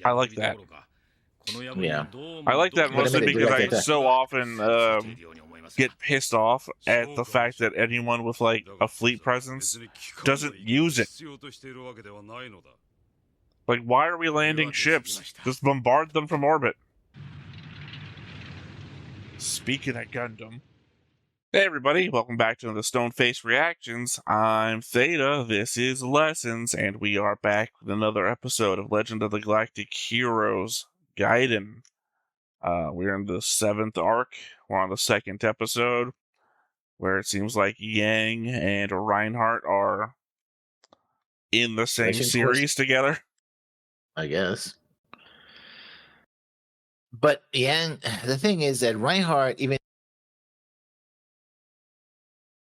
I like that. Yeah. I like that mostly because I so often get pissed off at the fact that anyone with like a fleet presence doesn't use it. Like, why are we landing ships? Just bombard them from orbit. Speaking of Gundam. Hey everybody, welcome back to the Stoneface Reactions. I'm Theta, this is Lessons, and we are back with another episode of Legend of the Galactic Heroes, Gaiden. We're in the 7th arc. We're on the 2nd episode, where it seems like Yang and Reinhardt are in the same series together. I guess. But Yang, the thing is that Reinhardt, even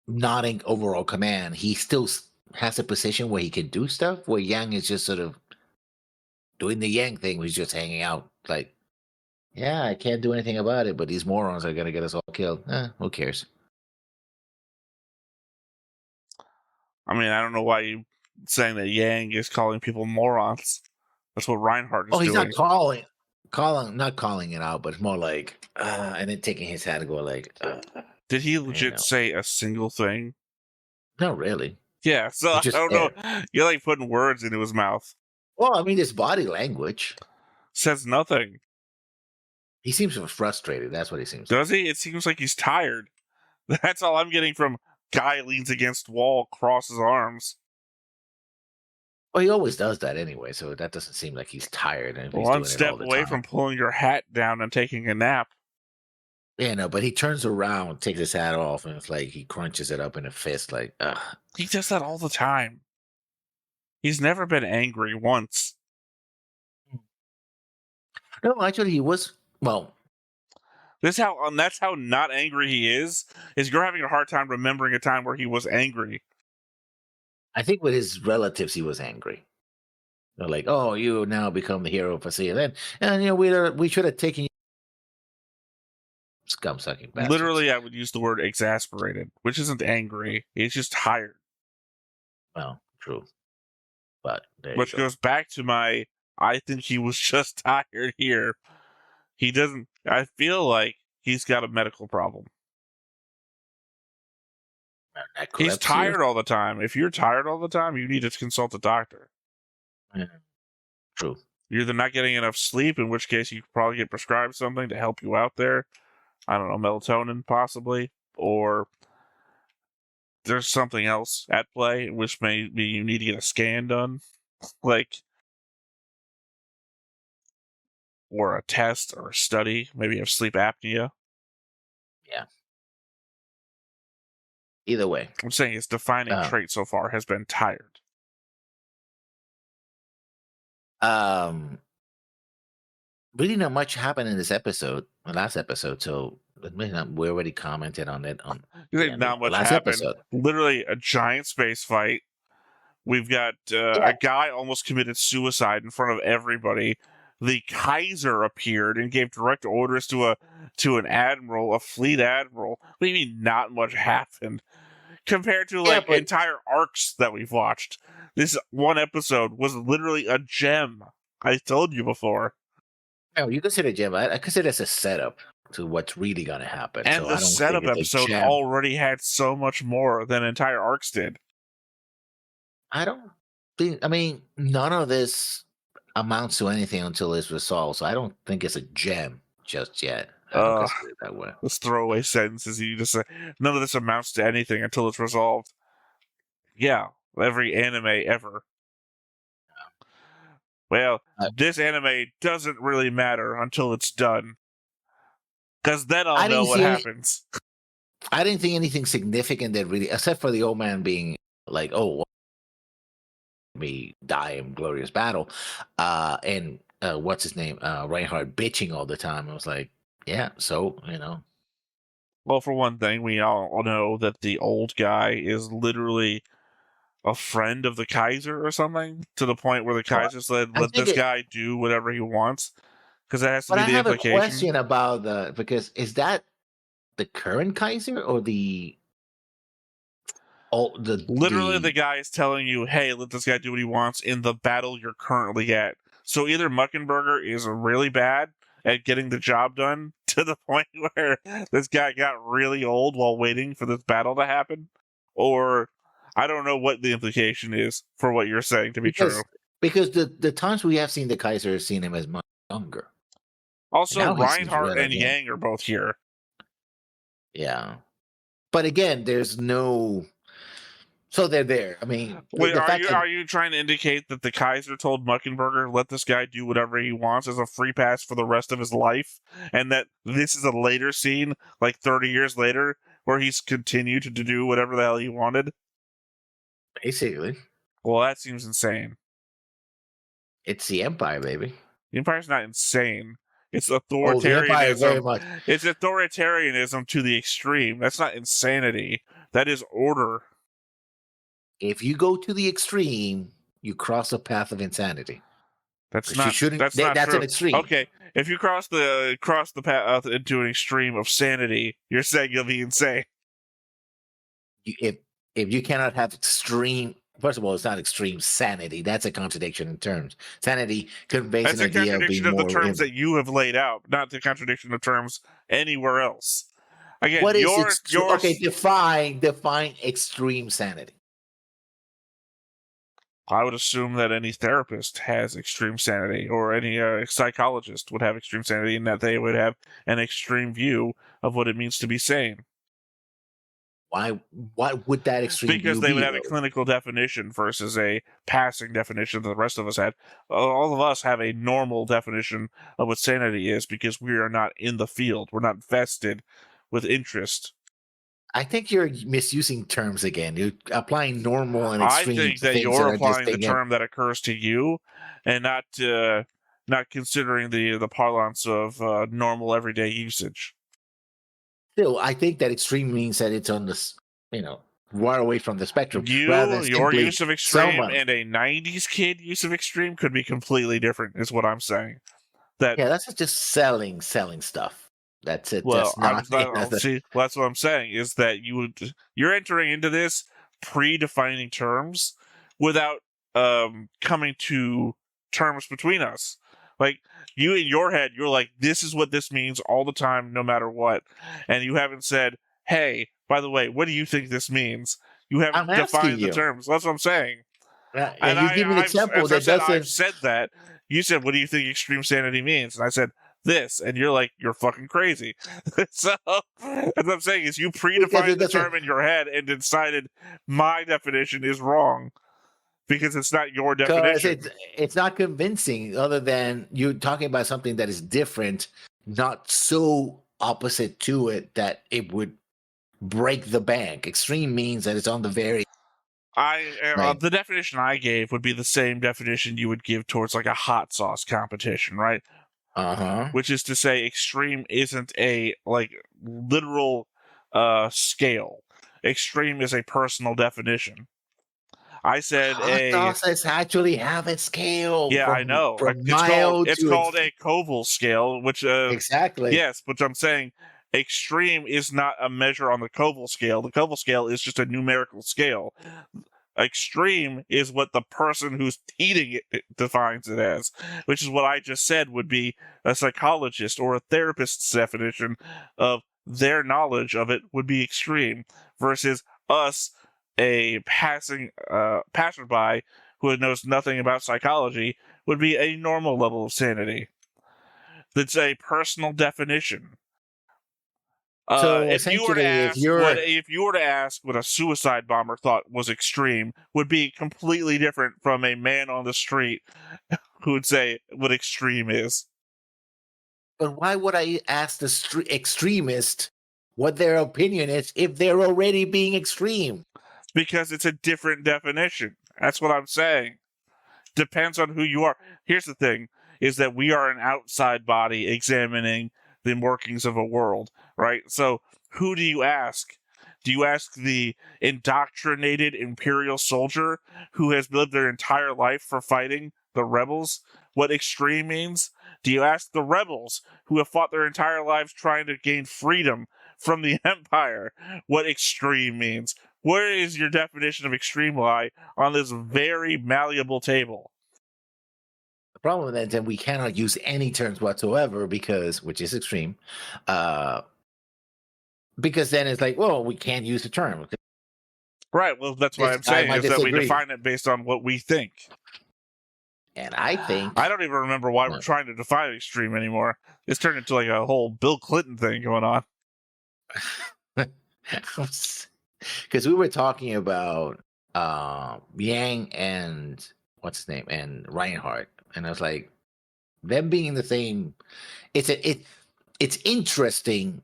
not in overall command, he still has a position where he can do stuff, where Yang is just sort of doing the Yang thing, where he's just hanging out. Like, yeah, I can't do anything about it, but these morons are going to get us all killed. Who cares? I mean, I don't know why you're saying that Yang is calling people morons. That's what Reinhardt is doing. He's not not calling it out, but it's more like, and then taking his hat and go like, Did he legit say a single thing? Not really. Yeah, so I don't know. You're like putting words into his mouth. Well, I mean, his body language says nothing. He seems frustrated. That's what he seems. Does he? It seems like he's tired. That's all I'm getting from guy leans against wall, crosses arms. Well, he always does that anyway, so that doesn't seem like he's tired. And one step away from pulling your hat down and taking a nap. Yeah, no, but he turns around, takes his hat off, and it's like he crunches it up in a fist, like, ugh. He does that all the time. He's never been angry once. No, actually, he was. Well, that's how not angry he is you're having a hard time remembering a time where he was angry. I think with his relatives, he was angry. They're like, "Oh, you now become the hero of Fascia." And we should have taken you. Scum-sucking bastards. Literally, I would use the word exasperated, which isn't angry. He's just tired. Well, true. But which goes back to I think he was just tired here. He doesn't. I feel like he's got a medical problem. He's tired all the time. If you're tired all the time, you need to consult a doctor. Yeah. True. You're either not getting enough sleep, in which case you could probably get prescribed something to help you out there. I don't know, melatonin possibly, or there's something else at play, which maybe you need to get a scan done, or a test or a study. Maybe you have sleep apnea. Yeah. Either way. I'm saying his defining trait so far has been tired. Really not much happened in this episode, the last episode, so we already commented on it. Not much happened. Episode. Literally a giant space fight. We've got a guy almost committed suicide in front of everybody. The Kaiser appeared and gave direct orders to an admiral, a fleet admiral. What do you mean not much happened? Compared to entire arcs that we've watched. This one episode was literally a gem. I told you before. Oh, you consider a gem. I consider this a setup to what's really going to happen. And the setup episode already had so much more than entire arcs did. I mean, none of this amounts to anything until it's resolved, so I don't think it's a gem just yet. I don't consider it that way. Those throwaway sentences you just say, none of this amounts to anything until it's resolved. Yeah, every anime ever. Well, this anime doesn't really matter until it's done. Because then I'll know what happens. I didn't think anything significant that really, except for the old man being like, "Oh, me die in glorious battle," and what's his name, Reinhardt bitching all the time. I was like, yeah, so Well, for one thing, we all know that the old guy is literally a friend of the Kaiser or something, to the point where the Kaiser said, "Let this guy do whatever he wants," because that has to be the implication. I have a question about because is that the current Kaiser or the the guy is telling you, "Hey, let this guy do what he wants in the battle you're currently at." So either Muckenberger is really bad at getting the job done to the point where this guy got really old while waiting for this battle to happen, or I don't know what the implication is for what you're saying to be true. Because the times we have seen the Kaiser have seen him as much younger. Also, Now he seems Reinhardt really and young. Yang are both here. Yeah. But again, there's no. So they're there. I mean, Wait, the fact that are you trying to indicate that the Kaiser told Muckenberger let this guy do whatever he wants as a free pass for the rest of his life, and that this is a later scene, like 30 years later, where he's continued to do whatever the hell he wanted? basically Well, that seems insane. it's the Empire, baby. The Empire's not insane. It's Oh, the Empire very authoritarianism. much. It's authoritarianism to the extreme. That's not insanity. That is order. If you go to the extreme, you cross a path of insanity. That's You not. shouldn't. That's not That's true. an extreme. Okay, if you cross the path into an extreme of sanity, you're saying you'll be insane. If you cannot have extreme, first of all, it's not extreme sanity. That's a contradiction in terms. Sanity conveys That's an a idea of being contradiction of the more. terms that you have laid out, not the contradiction of terms anywhere else. Again, What is your okay? Define extreme sanity. I would assume that any therapist has extreme sanity, or any psychologist would have extreme sanity, and that they would have an extreme view of what it means to be sane. Why would that extreme Because view they be? would have a Though? clinical definition versus a passing definition that the rest of us had. All of us have a normal definition of what sanity is because we are not in the field. We're not vested with interest. I think you're misusing terms again. You're applying normal and I extreme think to that things you're that are applying the distinct. term that occurs to you, and not considering the parlance of normal everyday usage. Still, I think that extreme means that it's on this, right away from the spectrum, rather than Your simply use of extreme someone. and a '90s kid use of extreme could be completely different. Is what I'm saying. That Yeah, that's just selling stuff. That's it. well, That's not. see. Well, that's what I'm saying is that you're entering into this predefining terms without coming to terms between us. Like you in your head, you're like, this is what this means all the time, no matter what, and you haven't said, hey, by the way, what do you think this means? You I'm haven't asking defined the you, terms. That's what I'm saying. and you give me an example As I that said, I've doesn't. said that. You said, what do you think extreme sanity means? And I said, this. And you're like, you're fucking crazy. So, as I'm saying is you Because predefined it the doesn't. term in your head and decided my definition is wrong because it's not your Because definition. it's not convincing. Other than you talking about something that is different, not so opposite to it that it would break the bank. Extreme means that it's on the very. Right. The definition I gave would be the same definition you would give towards like a hot sauce competition, right? Uh-huh. Which is to say, extreme isn't a like literal scale. Extreme is a personal definition. I said Hot sauces actually have a scale yeah, I know. from It's called mild to a Koval scale, which exactly. yes, but I'm saying extreme is not a measure on the Koval scale. The Koval scale is just a numerical scale. Extreme is what the person who's eating it defines it as, which is what I just said would be a psychologist or a therapist's definition of their knowledge of it would be extreme versus us, a passing passerby who knows nothing about psychology, would be a normal level of sanity. That's a personal definition. So If you were to essentially, ask what a suicide bomber thought was extreme, would be completely different from a man on the street who would say what extreme is. but why would I ask the extremist what their opinion is if they're already being extreme? Because it's a different definition. That's what I'm saying. Depends on who you are. Here's the thing, is that we are an outside body examining the workings of a world, right? So who do you ask? Do you ask the indoctrinated imperial soldier who has lived their entire life for fighting the rebels what extreme means? Do you ask the rebels who have fought their entire lives trying to gain freedom from the empire what extreme means? Where is your definition of extreme lie on this very malleable table? The problem is that we cannot use any terms whatsoever which is extreme, because then it's like, well, we can't use the term. Right. Well, that's what This I'm guy saying might is that we disagree. define it based on what we think. And I think I don't even remember why we're No. trying to define extreme anymore. It's turned into like a whole Bill Clinton thing going on. because we were talking about Yang and what's his name and Reinhardt, and I was like, them being in the same. It's interesting,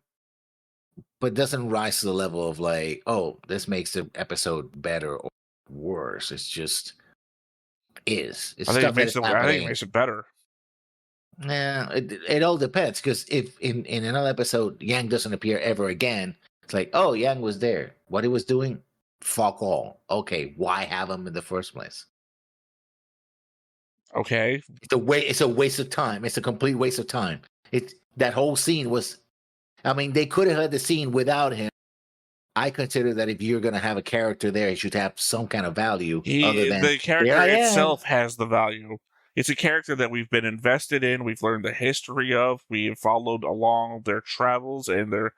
but doesn't rise to the level of like, oh, this makes the episode better or worse. It's just is. It's I think stuff that is it happening. makes it better. Yeah, it all depends. Because if in another episode Yang doesn't appear ever again, it's like, oh, Yang was there. What he was doing, fuck all. Okay, why have him in the first place? Okay. It's a waste of time. It's a complete waste of time. That whole scene was. I mean, they could have had the scene without him. I consider that if you're going to have a character there, he should have some kind of value. Other than the character itself has the value. It's a character that we've been invested in. We've learned the history of. We've followed along their travels and their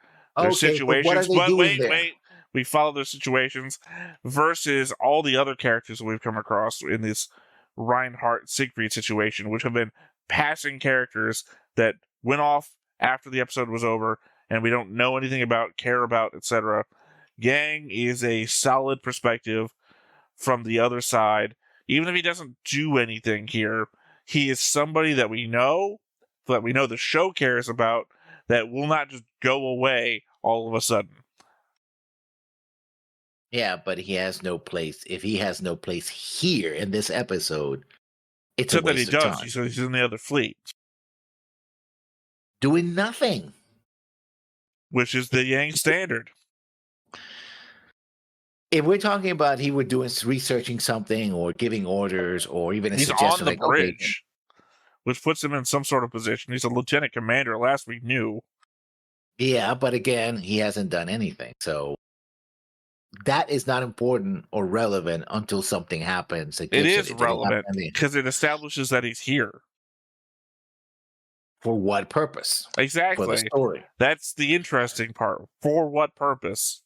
situations. But what are they doing there? Wait. We follow their situations versus all the other characters that we've come across in this Reinhardt Siegfried situation, which have been passing characters that went off after the episode was over and we don't know anything about, care about, etc. Yang is a solid perspective from the other side. Even if he doesn't do anything here, he is somebody that we know the show cares about, that will not just go away all of a sudden. Yeah, but he has no place. If he has no place here in this episode, it's Except a waste of time. He's in the other fleet. Doing nothing. Which is the Yang standard. If we're talking about he were doing researching something or giving orders or even a he's suggestion on the like bridge, which puts him in some sort of position. He's a lieutenant commander. Last we knew. Yeah, but again, he hasn't done anything. So that is not important or relevant until something happens. It is relevant because it establishes that he's here. For what purpose? Exactly. For the story. That's the interesting part. For what purpose?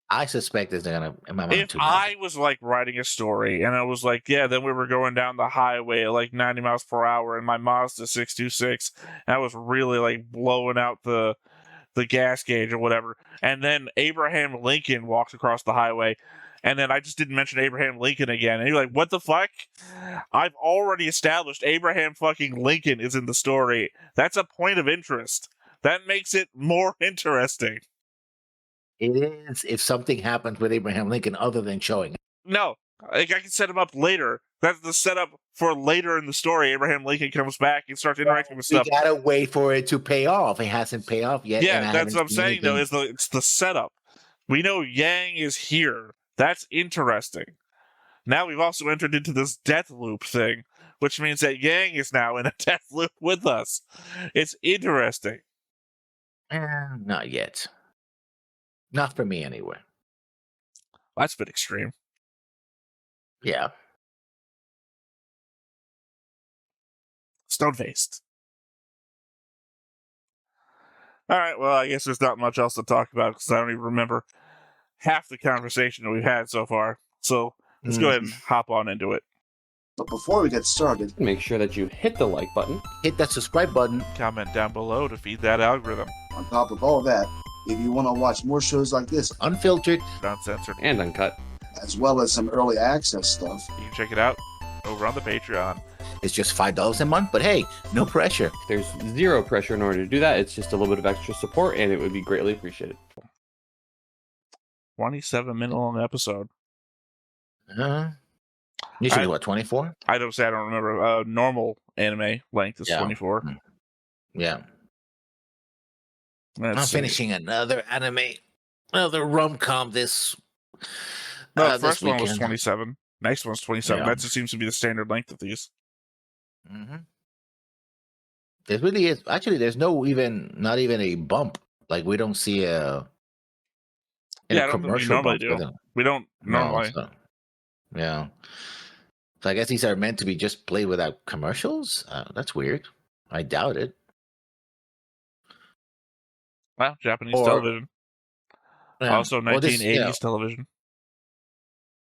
I suspect it's going to. If I was like writing a story and I was like, yeah, then we were going down the highway at like 90 miles per hour in my Mazda 626, and I was really like blowing out the gas gauge or whatever, and then Abraham Lincoln walks across the highway, and then I just didn't mention Abraham Lincoln again, and you're like, what the fuck? I've already established Abraham fucking Lincoln is in the story. That's a point of interest. That makes it more interesting. It is if something happens with Abraham Lincoln other than showing. No, I can set him up later. That's the setup for later in the story. Abraham Lincoln comes back and starts interacting with stuff. We gotta wait for it to pay off. It hasn't paid off yet. Yeah, that's what I'm saying, though, it's the setup. We know Yang is here. That's interesting. Now we've also entered into this death loop thing, which means that Yang is now in a death loop with us. It's interesting. Not yet. Not for me, anyway. That's a bit extreme. Yeah. Stone-faced. All right, well, I guess there's not much else to talk about because I don't even remember half the conversation that we've had so far. So let's go ahead and hop on into it. But before we get started, make sure that you hit the like button, hit that subscribe button, comment down below to feed that algorithm. On top of all that, if you want to watch more shows like this, unfiltered, uncensored, and uncut, as well as some early access stuff, you can check it out over on the Patreon. It's just $5 a month, but hey, no pressure. There's zero pressure in order to do that. It's just a little bit of extra support, and it would be greatly appreciated. 27-minute long episode. Usually, what, 24? I don't remember. Normal anime length is 24. Yeah. I'm finishing another anime, another rom-com this. No, the first one was 27. Next one's 27. Yeah. That just seems to be the standard length of these. Mm-hmm. There really is. Actually, there's not even a bump. Like, we don't see a commercial. We normally do. We don't normally. So, yeah. So I guess these are meant to be just played without commercials. That's weird. I doubt it. Well, Japanese Or- television. Also, Well, this, 1980s television.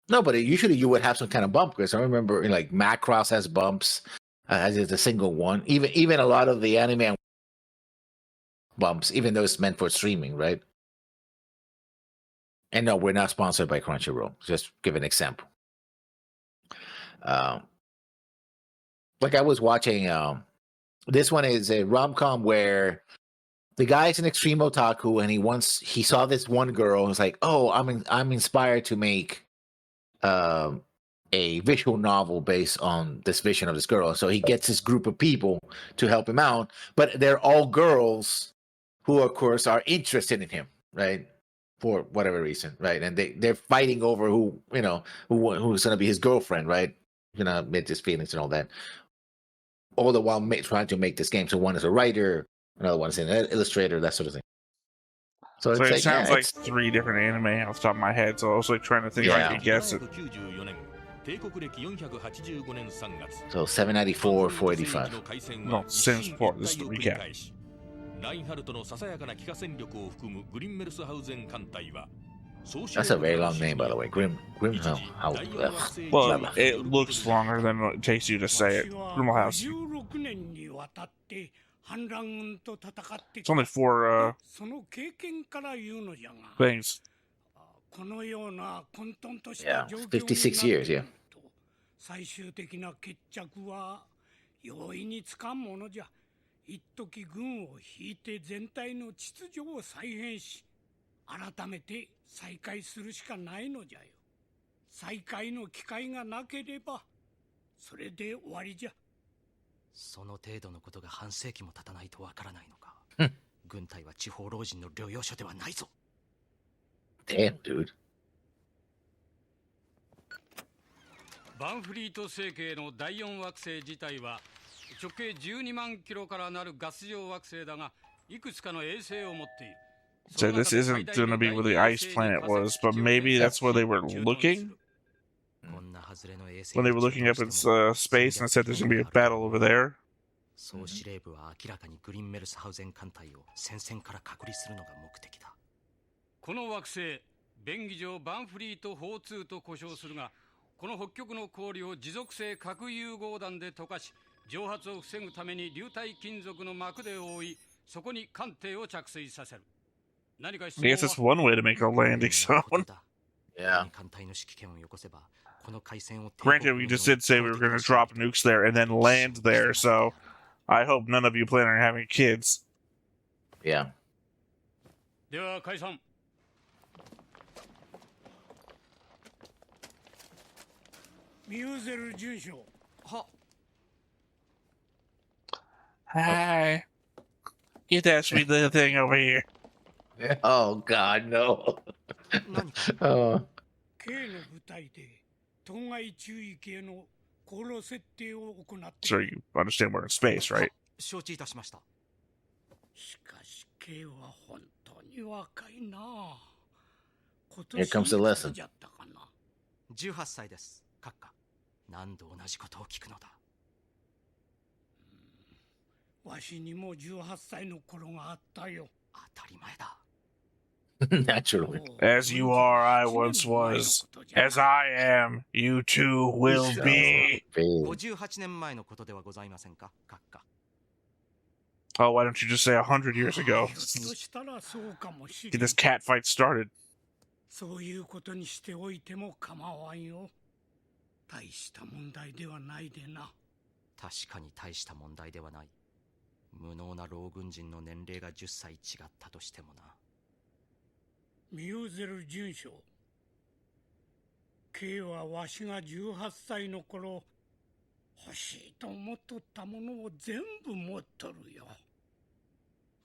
No, but usually you would have some kind of bump, because I remember like Macross has bumps, as is a single one. Even a lot of the anime bumps, even though it's meant for streaming, right? And no, we're not sponsored by Crunchyroll. Just give an example. Like I was watching. This one is a rom-com where the guy's an extreme otaku, and he saw this one girl and was like, "Oh, I'm inspired to make a visual novel based on this vision of this girl." So he gets this group of people to help him out, but they're all girls who, of course, are interested in him, right? For whatever reason, right? And they're fighting over who's gonna be his girlfriend, right? Admit his feelings and all that. All the while trying to make this game. So one is a writer, another one is an illustrator, that sort of thing. So it's it sounds like it's 3 different anime off the top of my head. So I was like trying to think if I could guess it. So 794, 485. No, Sims 4. This is the recap. ラインハルトのささやかな帰化戦力を含むグリンメルスハウゼン艦隊は That's a very long name, by the way. Grim. How? Well, it looks longer than what it takes you to say it. Grimmelhouse. It's only 4 things. Yeah, 56 years, yeah. 最終的な決着は容易につかんものじゃ。一時軍を引いて全体の秩序を再編し、改めて再開するしかないのじゃよ。再開の機会がなければ、それで終わりじゃ。その程度のことが半世紀も経たないとわからないのか。軍隊は地方老人の療養所ではないぞ。Damn, dude. バンフリート星系の第4惑星自体は直径12万キロからなるガス状惑星だが、いくつかの衛星を持っている。 So this isn't going to be where the ice planet was, but maybe that's where they were looking? When they were looking up in space and said there's going to be a battle over there? 総司令部は明らかにグリンメルスハウゼン艦隊を戦線から隔離するのが目的だ。この惑星、便宜上バンフリート42と呼称するが、この北極の氷を持続性核融合弾で溶かし、蒸発を防ぐために流体金属の膜で覆い、そこに艦艇を着水させる。何か質問は I guess that's one way to make a landing zone. Yeah. Granted, we just did say we were going to drop nukes there and then land there, so I hope none of you plan on having kids. Yeah. では解散。ミューゼル准将。は。Hi. You asked me the thing over here. Oh God, no. Oh. K の部隊で当該注意系の航路設定を行って。 So you understand we're in space, right? 承知いたしました。しかし K は本当に若いな。 Here comes the lesson. 18歳です。閣下。何度同じことを聞くのだ。わしにも18歳の頃があったよ。当たり前だ。Naturally. As you are, I once was. As I am, you too will be. 58年前のことではございませんか、閣下。 Oh, why don't you just say 100 years ago? Get this cat fight started. そういうことにしておいても構わんよ。大した問題ではないでな。確かに大した問題ではない。無能な老軍人の年齢が10歳違ったとしてもな。ミューゼル准将。K はわしが18歳の頃、欲しいと思っとったものを全部持っとるよ。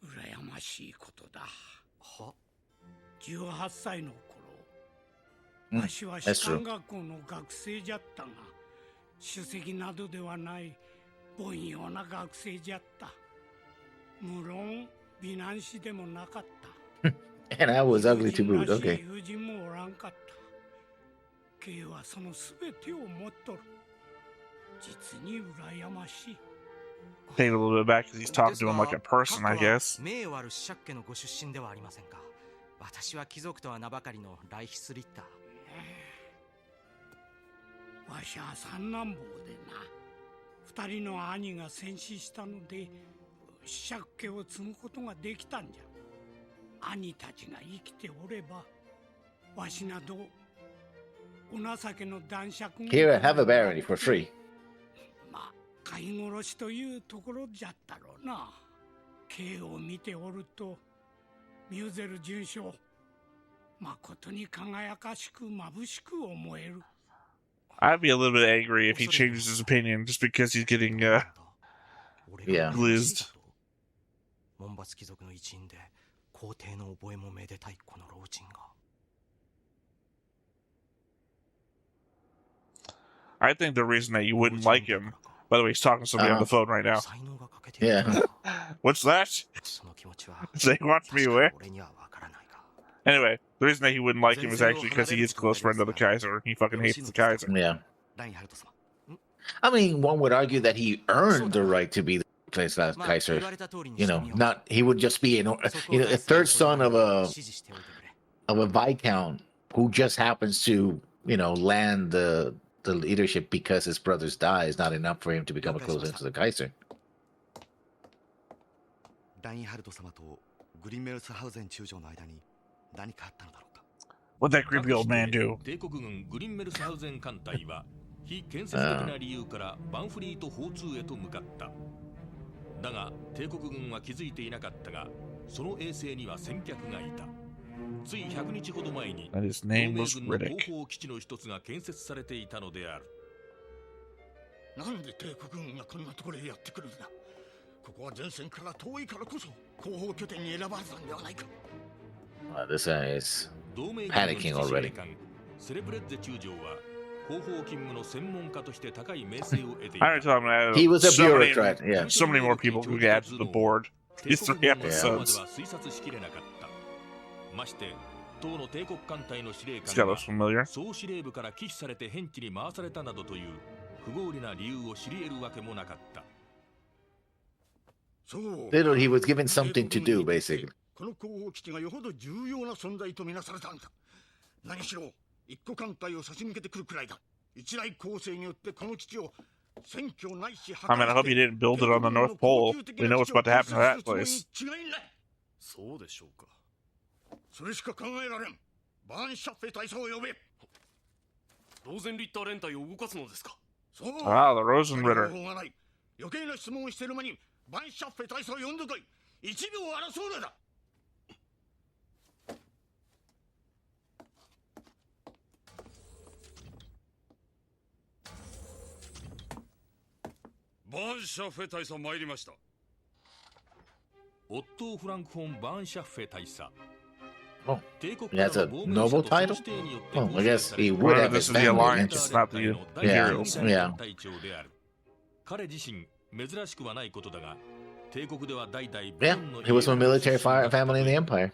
羨ましいことだ。は18歳の頃、わしは士官学校の学生じゃったが、首席などではない凡庸な学生じゃった。無論、美男子でもなかった。And I was ugly to boot. Okay. 友人もおらんかった。K はそのすべてを持っとる。実に羨ましい。 Take a little bit back because he's talking to him like a person, I guess. 名誉ある爵家のご出身ではありませんか。私は貴族とは名ばかりのライヒスリッター。わしは三男坊でな。二人の兄が戦死したので爵家を継ぐことができたんじゃ。兄たちが生きておればわしなどお情けの男爵が Here, have a barony for free. まあ飼い殺しというところじゃったろうな。K を見ておるとミューゼル准将まことに輝かしく眩しく思える。 I'd be a little bit angry if he changes his opinion just because he's getting Yeah. glizzed. 門閥貴族の一員で皇帝の覚えもめでたいこの老人が。 I think the reason that you wouldn't like him. By the way, he's talking to somebody on the phone right now. 才能が欠けている Yeah. What's that? その気持ちは They want me 確か away. に俺にはわからないが。 Anyway, the reason that he wouldn't like him is actually because he is a close friend of the Kaiser. He fucking hates the Kaiser. Yeah. ラインハルト様。 I mean, one would argue that he earned the right to be the Kaiser. まあ言われた通りに You して know, みよう。 not he would just be a third son of a 指示しておいてくれ。 of a viscount who just happens to land the leadership because his brothers die is not enough for him to become a close friend to the Kaiser. ラインハルト様とグリンメルスハウゼン中将の間に何かあったのだろうか。 What'd that creepy old man do? 帝国軍グリンメルスハウゼン艦隊は非建設的な理由からバンフリート砲通へと向かった。だが帝国軍は気づいていなかったが、その衛星には先客がいた。つい100日ほど前に And his 同 name 盟 was 軍の Riddick. 後方基地の一つが建設されていたのである。なんで帝国軍がこんなところへやってくるんだ。ここは前線から遠いからこそ後方拠点に選ばれたんではないか。 This guy is 同盟軍の panicking 司 already. 令官セレブレッゼ中将は後方勤務の専門家として高い名声を得てい I た。 already told him to add He was a so many, bureaucrat. Yeah. so many more people who could add to the board. These 3 帝国軍の episodes. までは推察しきれなかった。まして当の帝国艦隊の司令 This 官 guy が looks familiar. 総司令部から寄付されて変地に回されたなどという不合理な理由を知り得るわけもなかった。 Little he was given something to do, basically. この後方基地がよほど重要な存在とみなされたんだ。何しろ一個艦隊を差し向けてくるくらいだ。一来攻勢によってこの基地を占拠ないし I mean, I hope he didn't build it on the North Pole. We know what's about to happen to that place. そうでしょうか。それしか考えられん。バーンシャッフェ大佐を呼べ。ローゼンリッター連隊を動かすのですか。そう。 Ah, the Rosenritter. 方法がない。余計な質問をしている間にバーンシャッフェ大佐を呼んでこい。一秒争うのだ。バーンシャッフェ大佐参りました。オットー・フランク・フォン・バーンシャッフェ大佐。 Oh, 帝国 he から has の a 亡命 noble 者とその title? 指定によって Oh, I guess he 公 would 'Remember, have this his is the family Alliance, mentioned. it's not the Yeah, Imperials. yeah. 隊長である。彼自身珍しくはないことだが、帝国では代々 Yeah, he was from a military family in the Empire.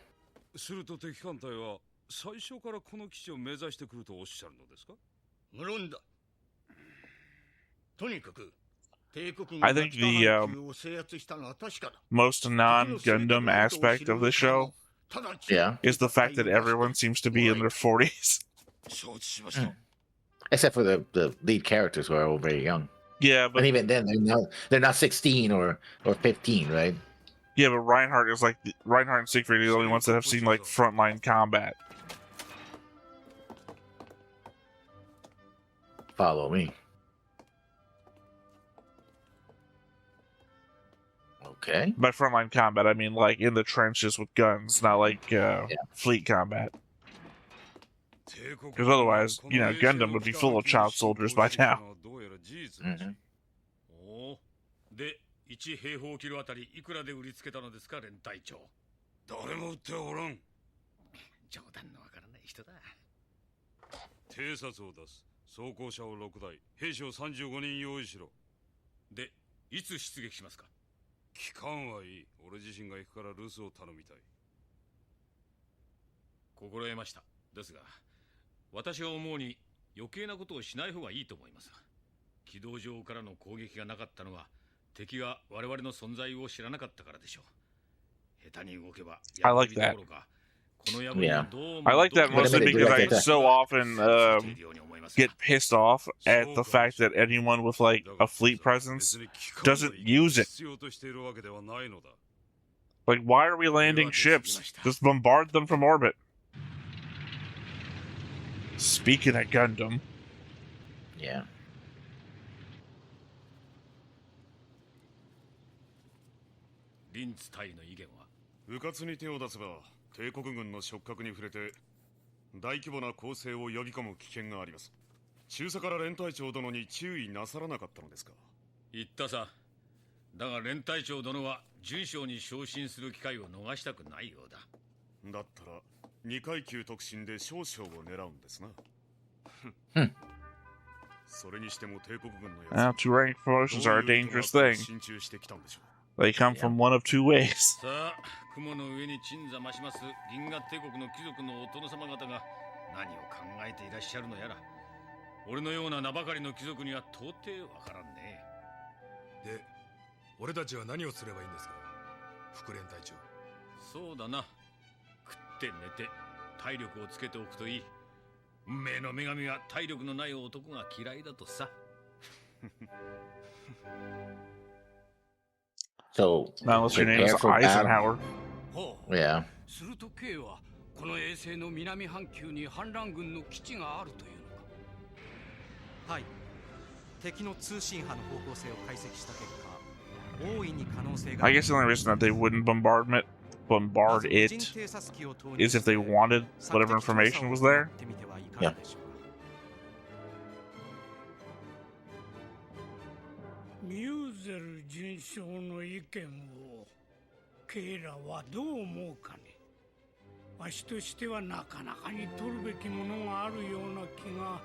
すると敵艦隊は最初からこの基地を目指してくるとおっしゃるのですか。無論だ。とにかく I think the most non-Gundam aspect of this show Yeah. is the fact that everyone seems to be in their 40s. Except for the lead characters who are all very young. Yeah, And but even then, they're not 16 or 15, right? yeah, but Reinhardt is like Reinhardt and Siegfried are the only ones that have seen like frontline combat. Follow me. Okay. By frontline combat, I mean like in the trenches with guns, not like fleet combat. Because otherwise, you know, Gundam would be full of child soldiers by now. Mhm. で、1平方キロあたりいくらで売りつけたのですか、連隊長。誰も売っておらん。冗談のわからない人だ。偵察を出す。装甲車を6台、兵士を35人用意しろ。で、いつ出撃しますか。期間はいい。俺自身が行くから留守を頼みたい。心得ました。ですが、私が思うに余計なことをしない方がいいと思います。軌道上からの攻撃がなかったのは敵が我々の存在を知らなかったからでしょう。下手に動けば I like that. Yeah. I like that Whatever mostly they do because like I that. so often get pissed off at the fact that anyone with like a fleet presence doesn't use it. Like, why are we landing ships? Just bombard them from orbit. Speaking of Gundam, Yeah. リンツ隊の意見は迂闊に手を出せば帝国軍の触覚に触れて大規模な攻勢を呼び込む危険があります。中佐から連隊長殿に注意なさらなかったのですか？言ったさ。だが連隊長殿は准将に昇進する機会を逃したくないようだ。だったら2階級特進で少将を狙うんですな。それにしても帝国軍の now 2 rank promotions are a dangerous thing. 進駐してきたんでしょう。 They come from one of two ways. さあ、雲の上に鎮座増します銀河帝国の貴族のお殿様方が何を考えていらっしゃるのやら。俺のような名ばかりの貴族には到底わからんね。で、俺たちは何をすればいいんですか、副連隊長。そうだな。食って寝て体力をつけておくといい。運命の女神は体力のない男が嫌いだとさ。So Now, unless your name is prepare for battle. Eisenhower. ほう。 Yeah. すると K はこの衛星の南半球に反乱軍の基地があるというのか。はい。敵の通信波の方向性を解析した結果、大いに可能性が I guess the only reason that they wouldn't bombard it is if they wanted whatever information was there. Yeah. ミューゼル准将の意見をケイラはどう思うかね。わしとしてはなかなかに取るべきものがあるような気が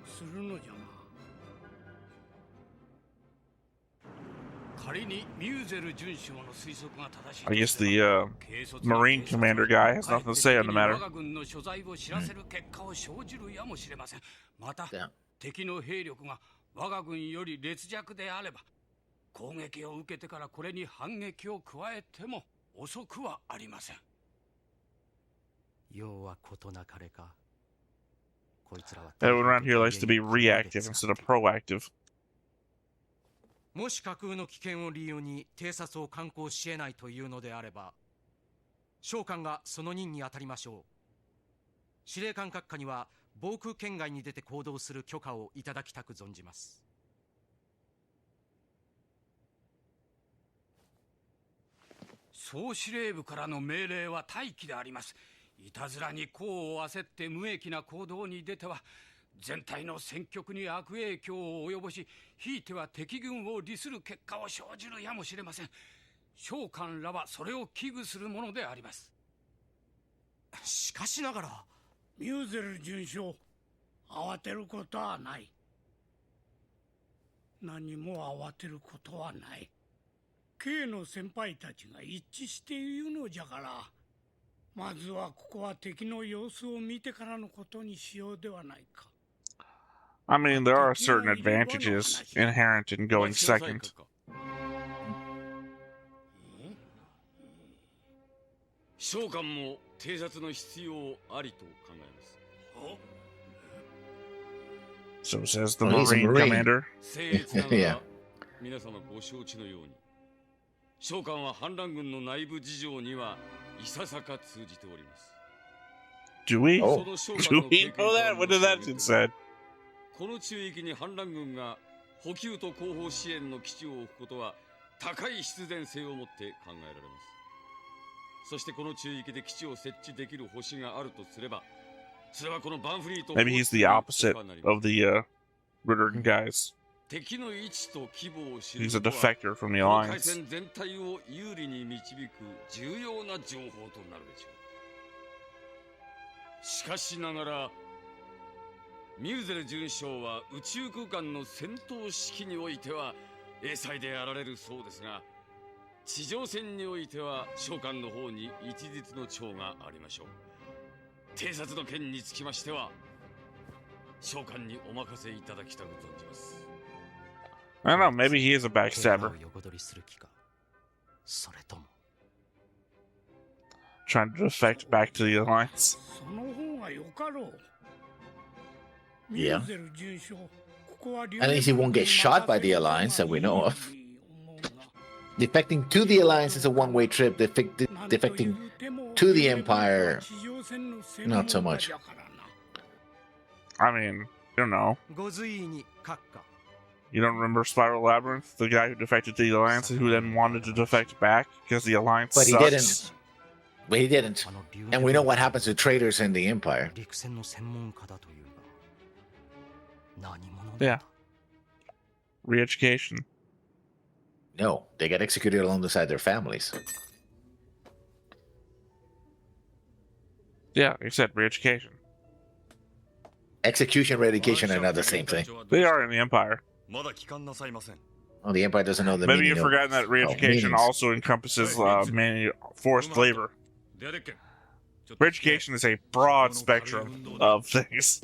するのじゃが。仮にミューゼル准将の推測が正しい。 I guess the Marine commander guy has nothing to say on the matter. 我が軍の所在を知らせる結果を生じるやもしれません。また、 Yeah. 敵の兵力が我が軍より劣弱であれば、攻撃を受けてからこれに反撃を加えても遅くはありません。要は事なかれか。こいつらは Everyone around here likes to be reactive instead of proactive. もし架空の危険を理由に偵察を敢行し得ないというのであれば、将官がその任に当たりましょう。司令官閣下には防空圏外に出て行動する許可をいただきたく存じます。総司令部からの命令は待機であります。いたずらに功を焦って無益な行動に出ては全体の戦局に悪影響を及ぼし、ひいては敵軍を利する結果を生じるやもしれません。将官らはそれを危惧するものであります。しかしながらミューゼル准将、慌てることはない。何も慌てることはない。K の先輩たちが一致しているのじゃから、まずはここは敵の様子を見てからのことにしようではないか。I mean, there are certain advantages inherent in going second. 召喚も偵察の必要ありと考えます。 So says the Well, he's a Marine Marine. commander. 僭越なが Yeah. ら皆様ご承知のように、召喚は反乱軍の内部事情にはいささか通じております。 Do we? おその召 Do 喚の we 経験 know から that? When did that 申 get し上げ said? てこの中域に反乱軍が補給と後方支援の基地を置くことは高い必然性をもって考えられます。そしてこの中域で基地を設置できる星があるとすれば、それはこのバンフリート Maybe he's the opposite of the Ritter guys. 敵の位置と規模を知 He's る a ことは defector from the この海 Alliance. 戦全体を有利に導く重要な情報となるでしょう。しかしながらミューゼル准将は宇宙空間の戦闘指揮においては英才であられるそうですが、地上戦においては召喚の方に一日の長がありましょう。偵察の件につきましては召喚にお任せいただきたく存じます。I don't know, maybe he is a backstabber. を横取りする気か、それとも Trying to defect back to the Alliance. その方がよかろう。 Yeah. ミューゼル准将、ここは At least he won't get shot by the Alliance that we know of. Defecting to the Alliance is a one-way trip. Defecting to the Empire, not so much. I mean, I don't know. ご随意に閣下。 You don't remember Spiral Labyrinth? The guy who defected to the Alliance and who then wanted to defect back because the Alliance But he sucks. didn't. But he didn't. And we know what happens to traitors in the Empire. 陸戦の専門家だというが、何者 Yeah. Re-education. No, they get executed alongside their families. Yeah, like I said, re-education. Execution, re-education are not the same thing. They are in the Empire. まだ帰還なさいません。 Oh, the Empire doesn't know the Maybe meaning you've of- forgotten that re-education meanings. also encompasses forced labor. デレッケン。ちょっと Re-education is a broad spectrum of things.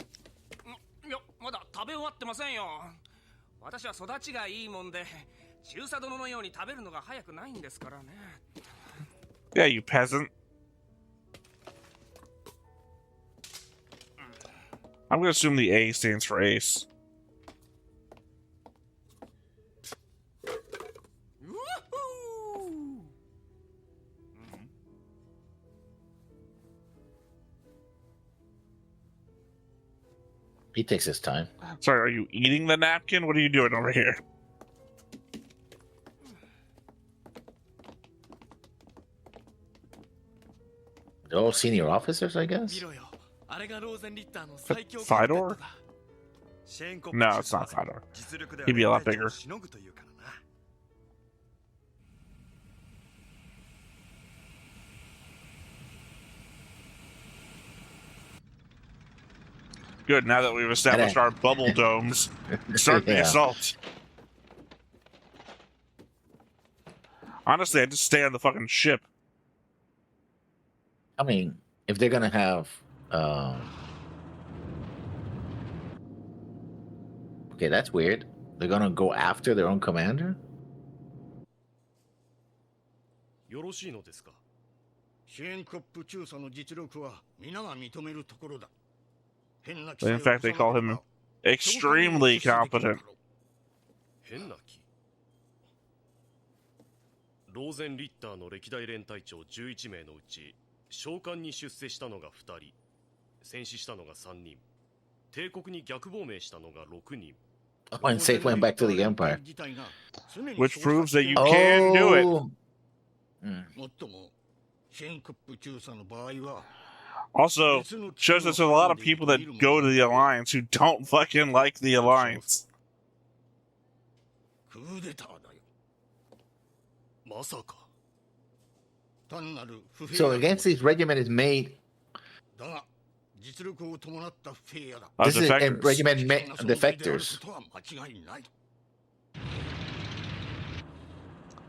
いや、まだ食べ終わってませんよ。私は育ちがいいもんで、中佐殿のように食べるのが早くないんですからね。Yeah, you peasant. I'm gonna assume the A stands for ace. Woohoo! He takes his time. Sorry, are you eating the napkin? What are you doing over here? They're all senior officers, I guess. 見ろよ。あれがローゼンリッターの最強 Fidor? シェーンコッ No, プ it's not Fidor. 実力で He'd be a lot 連隊 bigger. 長をしのぐというからな。 Good, now that we've established our bubble domes, start the Yeah. assault. Honestly, I'd just stay on the fucking ship. I mean, if they're gonna have, okay, that's weird. They're gonna go after their own commander. よろしいのですか。シェーンコップ中佐の実力は皆が認めるところだ。変な But in fact, they call him extremely competent. 変な気。ローゼンリッターの歴代連隊長11名のうち、召喚に出世したのが2人、戦死したのが3人、帝国に逆亡命したのが6人。 Oh, and Safe went back to the Empire. Which proves that you can do it. Oh. Hmm. もっとも、シェーンコップ中佐の場合は、 Also, shows us a lot of people that go to the Alliance who don't fucking like the Alliance. クーデターだよ。まさか。単なる不平 So against this regiment is made. だが、実力を伴った不平だ。 This is a defectors. regiment defectors. ことは間違いない。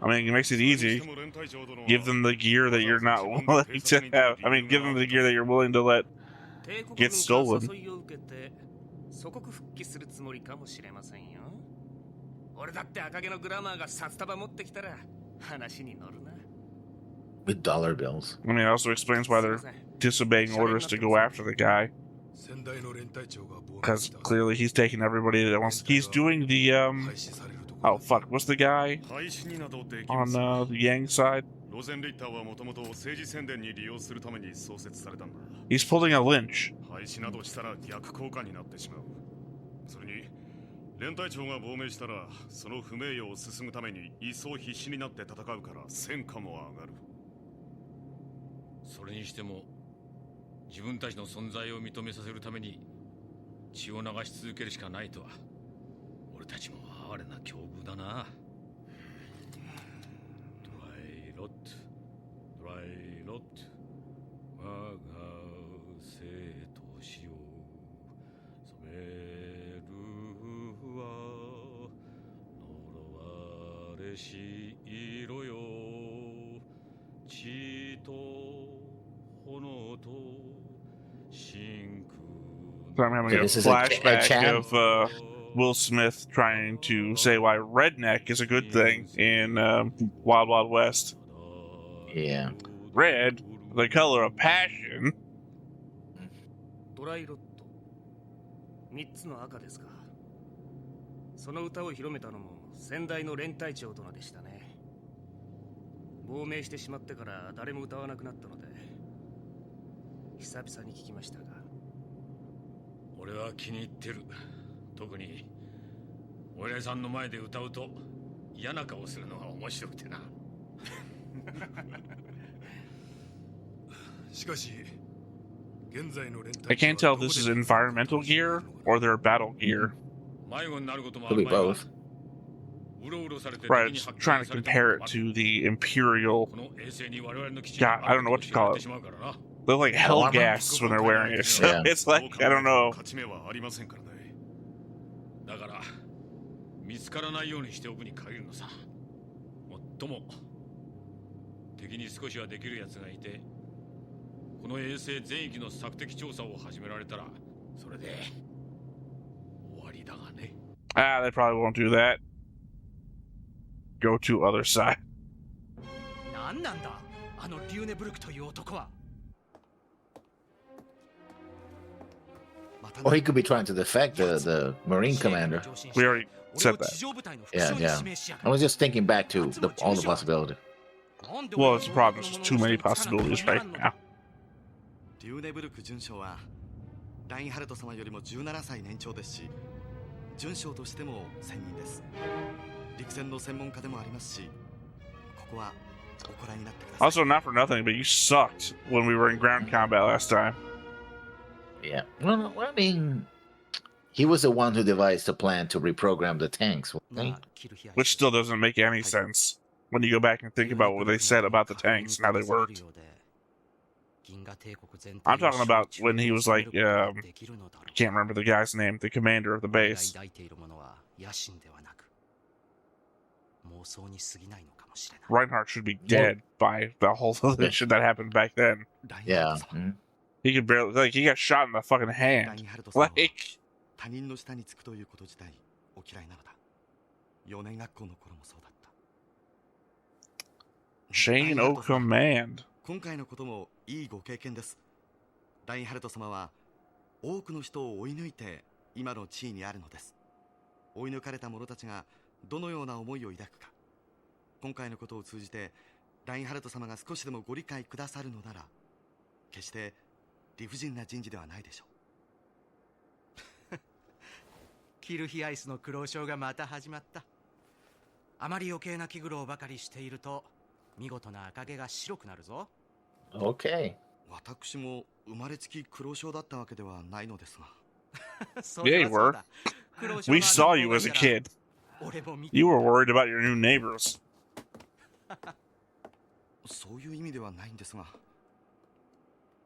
I mean, it makes it easy. Give them the gear that you're not willing to have. I mean, give them the gear that you're willing to let 帝国 get 軍 stolen. から誘いを受けて祖国復帰するつもりかもしれませんよ。俺だって赤毛のグラマーが札束持ってきたら話に乗るな。 With dollar bills. I mean, it also explains why they're disobeying orders to go after the guy. 先代の連隊長が亡命 Because した。 clearly he's taking everybody that wants. He's doing the, 廃止されるところ oh fuck, what's the guy 廃止になどでき on ません。 the Yang side? ロゼンリッターはもともと政治宣伝に利用するために創設されたんだ。 He's pulling a lynch. 廃止などしたら逆効果になってしまう。それに連隊長が亡命したらその不名誉を進むために一層必死になって戦うから戦果も上がる。それにしても自分たちの存在を認めさせるために血を流し続けるしかないとは俺たちも哀れな境遇だな。ドライロットドライロット我が生と死を染めるは呪われし色よ血と炎と真空 So I'm having So a this is a flashback chant? of Will Smith trying to say why redneck is a good thing in Wild Wild West. Yeah. Red, the color of passion. ドライロット3つの赤ですか。その歌を広めたのも先代の連隊長殿でしたね。亡命してしまってから誰も歌わなくなったので久々に聞きましたが。俺は気に入ってる。特にお偉いさんの前で歌うと嫌な顔するのが面白くてな。しかし I can't tell if this is environmental gear or their battle gear. Could be both. Right, just trying to compare it to the Imperial. God, I don't know what to call it. They're like hell gas when they're wearing it. So it's like, I don't know. だから見つからないようにしておくに限るのさ。もっとも敵に少しはできるやつがいて、この衛星全域の索敵調査を始められたら、それで終わりだがね。Ah, they probably won't do that. Go to other side. なんなんだ、あのリューネブルクという男は。Or he could be trying to defect the Marine commander. We already said that. Yeah. I was just thinking back to all the possibilities. Well, it's the problem. There's just too many possibilities right now. リューネブルク准将はラインハルト様よりも17歳年長ですし、准将としても専任です。陸戦の専門家でもありますし、ここはおこらになってください。 Also, not for nothing, but you sucked when we were in ground combat last time. Yeah. Well, I mean, he was the one who devised the plan to reprogram the tanks. Which still doesn't make any sense when you go back and think about what they said about the tanks and how they worked. I'm talking about when he was like, I can't remember the guy's name, the commander of the base. Reinhard should be dead by the whole shit that happened back then. Yeah. He could barely, like, he got shot in the fucking hand. Like, 他人の下につくということ自体お嫌いなのだ。4年学校の頃もそうだった。 Chain of command. 今回のこともいいご経験です。ラインハルト様は多くの人を追い抜いて今の地位にあるのです。追い抜かれた者たちがどのような思いを抱くか、今回のことを通じてラインハルト様が少しでもご理解くださるのなら、決して理不尽な人事ではないでしょう。キルヒアイスの苦労症がまた始まった。あまり余計な気苦労ばかりしていると見事な赤毛が白くなるぞ。Okay. 私も生まれつき苦労症だったわけではないのですが。Yeah, you were. We saw you as a kid. You were worried about your new neighbors. そういう意味ではないんですが、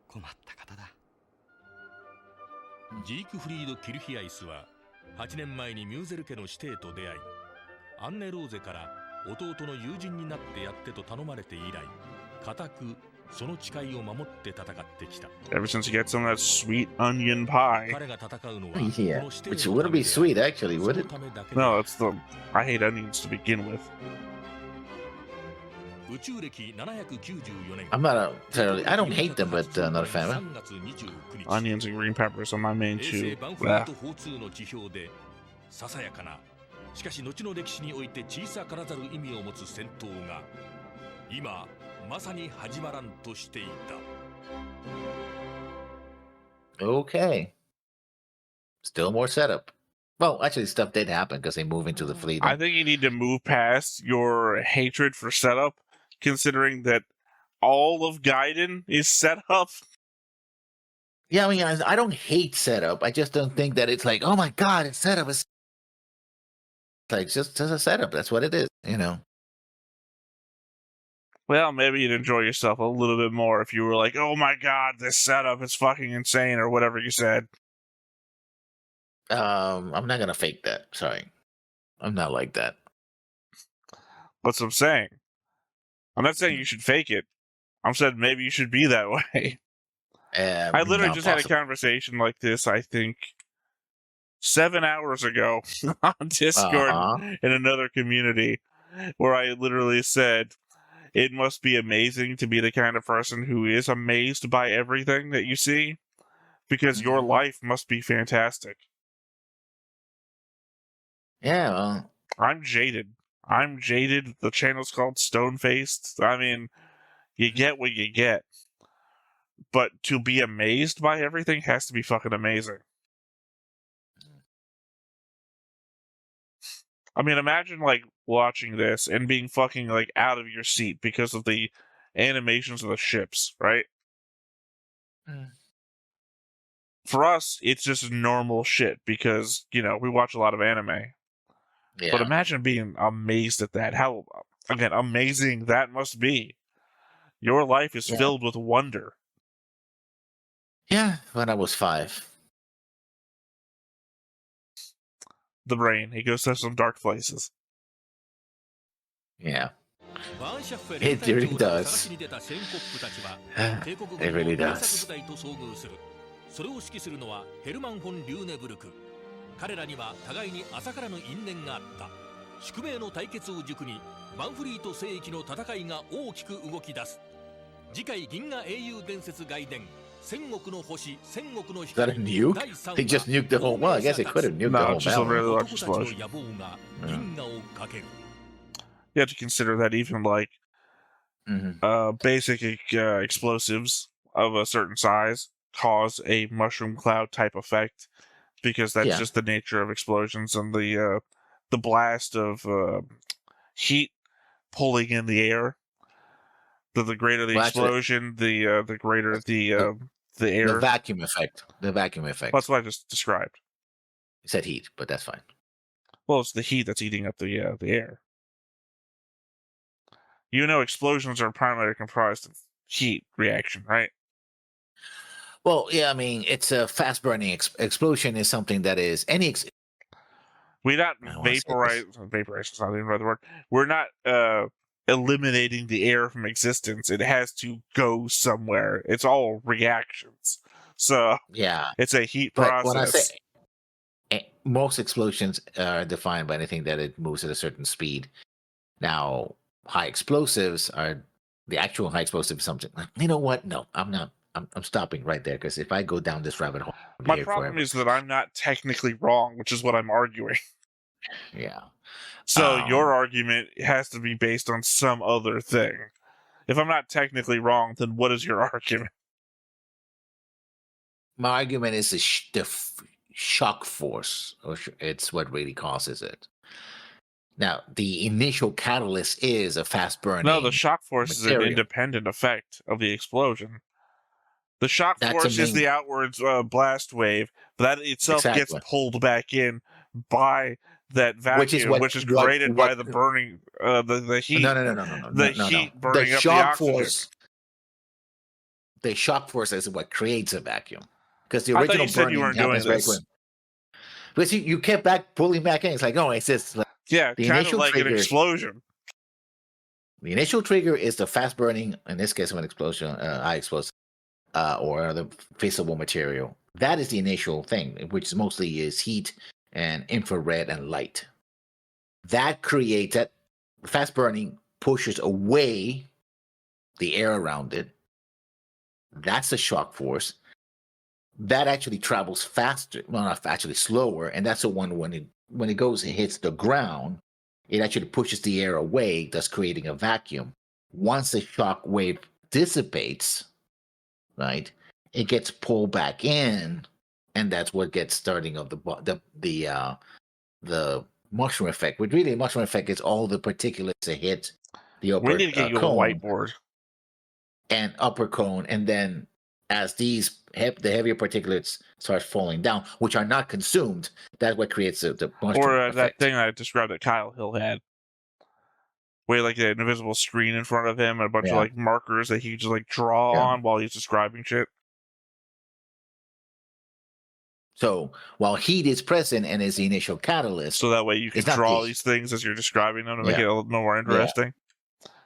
困った方だ。ジークフリード・キルヒアイスは8年前にミューゼル家の師弟と出会い、アンネ・ローゼから弟の友人になってやってと頼まれて以来、固くその誓いを守って戦ってきた。Ever since he got some of that sweet onion pie. 彼が戦うのは Yeah, which wouldn't be sweet actually, would it? No, it's the. I hate onions to begin with. 宇宙歴794年。 I'm not terribly. I don't hate them, but not a fan. 3月29日 Onions and green peppers are my main 衛星 two. バンフリート砲2の地表でささやかな、しかし後の歴史において小さからざる意味を持つ戦闘が今まさに始まらんとしていた。 Okay. Still more setup. Well, actually, stuff did happen because they move into the fleet. I think you need to move past your hatred for setup, considering that all of Gaiden is set up. Yeah, I mean, I don't hate setup. I just don't think that it's like, oh my god, it's setup. It's like just a setup. That's what it is, you know. Well, maybe you'd enjoy yourself a little bit more if you were like, oh my god, this setup is fucking insane, or whatever you said. I'm not gonna fake that. Sorry, I'm not like that. That's what I'm saying. I'm not saying you should fake it. I'm saying maybe you should be that way. I literally just had a conversation like this, I think, 7 hours ago on Discord in another community where I literally said, it must be amazing to be the kind of person who is amazed by everything that you see, because your life must be fantastic. Yeah, well, I'm jaded. The channel's called Stone Faced. I mean, you get what you get. But to be amazed by everything has to be fucking amazing. I mean, imagine, like, watching this and being fucking, like, out of your seat because of the animations of the ships, right? For us, it's just normal shit because, you know, we watch a lot of anime. yeah. But imagine being amazed at that. How, again, amazing that must be. Your life is filled with wonder. Yeah, when I was 5. The brain, he goes to some dark places. Yeah. It really does. It really does. それを指揮するのはヘルマン・フォン・リューネブルク。彼らには互いに浅からぬ因縁があった。宿命の対決を軸にバンフリート聖域の戦いが大きく動き出す。次回銀河英雄伝説外伝千億の星千億の Is that a nuke? They just nuked the whole. Well, I guess they could have nuked the whole just a really mountain. large explosion. You have to consider that even like basic explosives of a certain size cause a mushroom cloud type effect, because that's just the nature of explosions, and the blast of heat pulling in the air. The greater the explosion, the greater the air. The vacuum effect. The vacuum effect. That's what I just described. You said heat, but that's fine. Well, it's the heat that's eating up the air. You know, explosions are primarily comprised of heat reaction, right? Well, yeah, I mean, it's a fast-burning explosion is something that is we not vaporize is not even the right word. We're not eliminating the air from existence. It has to go somewhere. It's all reactions. So yeah, it's a heat process. When I say most explosions are defined by anything that it moves at a certain speed. Now, high explosives are the actual high explosive something. You know what? No, I'm not. I'm stopping right there, because if I go down this rabbit hole, my problem is that I'm not technically wrong, which is what I'm arguing. Yeah. So your argument has to be based on some other thing. If I'm not technically wrong, then what is your argument? My argument is the shock force. It's what really causes it. Now, the initial catalyst is a fast burning. No, the shock force is an independent effect of the explosion. The shock force is the outwards blast wave, but that itself gets pulled back in by that vacuum, which is created by the burning, the heat. No. The heat burning up the oxygen. The shock force is what creates a vacuum. Because the original burning you weren't doing this. But you kept pulling back in. It's like, no, it's just like, yeah, the kind of like an explosion. The initial trigger is the fast burning, in this case of an explosion, high explosive, or the fissile material. That is the initial thing, which mostly is heat and infrared and light. That creates that fast burning, pushes away the air around it. That's the shock force. That actually travels faster, well, not actually slower, and that's the one when it goes and hits the ground, it actually pushes the air away, thus creating a vacuum. Once the shock wave dissipates, right, it gets pulled back in, and that's what gets starting of the mushroom effect. Which really, mushroom effect is all the particulates that hit the upper cone. We need to get you a whiteboard and upper cone, and then as the heavier particulates start falling down, which are not consumed, that's what creates the mushroom effect. That thing I described that Kyle Hill had, where like an invisible screen in front of him and a bunch of like markers that he just like draw on while he's describing shit. So while heat is present and is the initial catalyst, so that way you can draw these things as you're describing them to make it a little more interesting.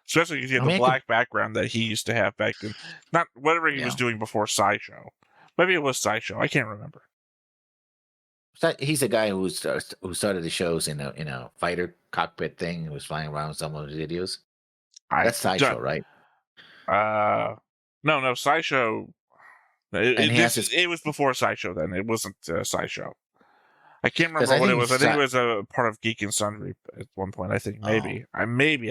Especially because you have the black background that he used to have back then. Not whatever he was doing before SciShow. Maybe it was SciShow. I can't remember. He's a guy who started the shows in a fighter cockpit thing. Who was flying around some of the videos. That's Sideshow, right? No, Sideshow. And he has It was before Sideshow. Then it wasn't Sideshow. I can't 'Cause remember I what it think was. I think it was a part of Geek and Sundry at one point. I think maybe.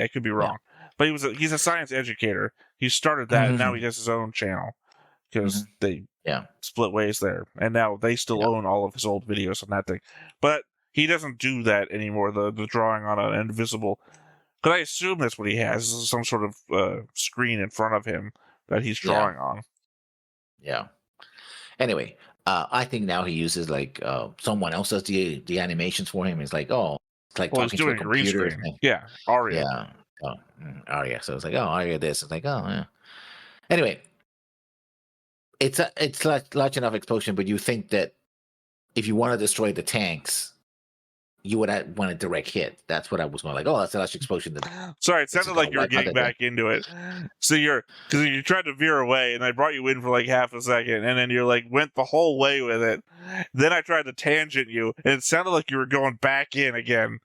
I could be wrong. But he's a science educator. He started that, and now he has his own channel because they split ways there, and now they still own all of his old videos on that thing. But he doesn't do that anymore. The drawing on an invisible. Because I assume that's what he has. Is some sort of screen in front of him that he's drawing on. Yeah. Anyway, I think now he uses like someone else does the animations for him. It's like, it's like talking to a computer. Yeah, Aria. Yeah. Aria. So it's like, Aria this. It's like, yeah. Anyway, it's large enough explosion, but you think that if you want to destroy the tanks, you would want a direct hit. That's what I was going like. That's a large explosion. Sorry, it sounded like you were getting back into it. So because you tried to veer away, and I brought you in for like half a second, and then you're like went the whole way with it. Then I tried to tangent you, and it sounded like you were going back in again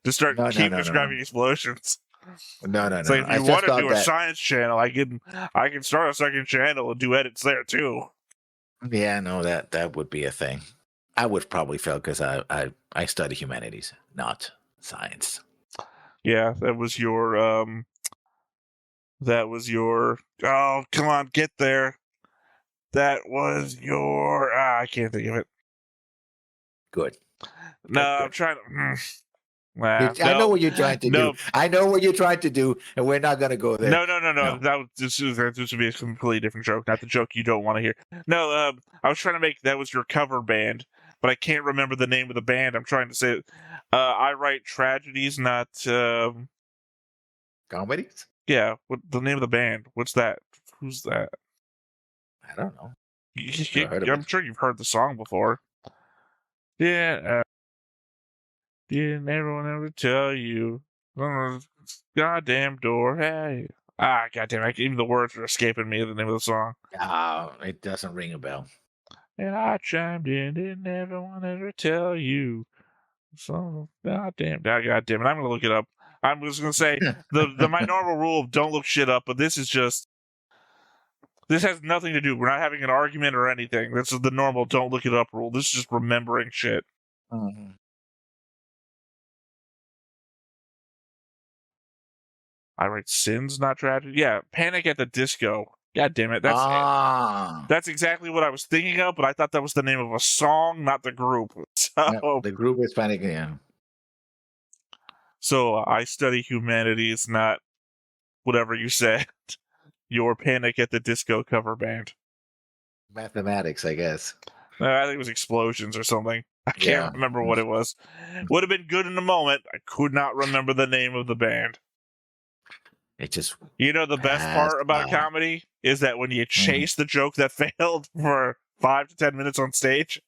to start describing explosions. No. It's like if you want to do a science channel, I can start a second channel and do edits there too. Yeah, no, that would be a thing. I would probably fail because I study humanities, not science. Yeah, that was your oh, come on, get there. That was your I can't think of it. Good. No, I'm trying to I know what you're trying to do. I know what you're trying to do, and we're not going to go there. No. This would be a completely different joke, not the joke you don't want to hear. No, I was trying to make that was your cover band, but I can't remember the name of the band. I'm trying to say I write tragedies, not comedies. Yeah, what the name of the band? What's that? Who's that? I don't know. I'm sure you've heard the song before. Yeah. Didn't everyone ever tell you? Goddamn door. Hey. Goddamn. Even the words are escaping me, the name of the song. It doesn't ring a bell. And I chimed in. Didn't everyone ever tell you? So, goddamn it. I'm going to look it up. I'm just going to say my normal rule of don't look shit up, but this is just. This has nothing to do. We're not having an argument or anything. This is the normal don't look it up rule. This is just remembering shit. Mm-hmm. I write sins, not tragedy. Yeah, Panic at the Disco. God damn it. That's exactly what I was thinking of, but I thought that was the name of a song, not the group. So, the group is Panic, yeah. So I study humanities, not whatever you said. Your Panic at the Disco cover band. Mathematics, I guess. I think it was Explosions or something. I can't remember what it was. Would have been good in a moment. I could not remember the name of the band. It just the best part about comedy is that when you chase the joke that failed for 5 to 10 minutes on stage.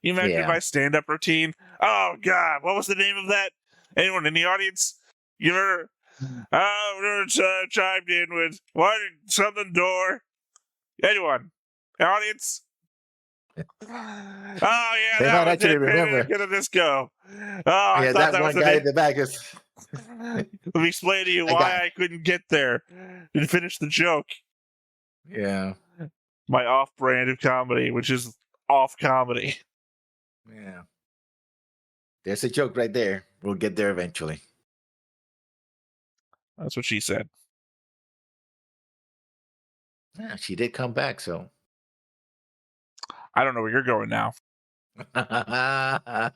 You imagine my stand-up routine? Oh God, what was the name of that? Anyone in the audience? You ever chimed in with what something door? Anyone? Audience? Oh yeah, they might actually remember. Get a disco. I thought that one guy in the back is. Let me explain to you why I couldn't get there and finish the joke. Yeah. My off-brand of comedy, which is off comedy. Yeah. There's a joke right there. We'll get there eventually. That's what she said. Yeah, she did come back, so. I don't know where you're going now. Yeah,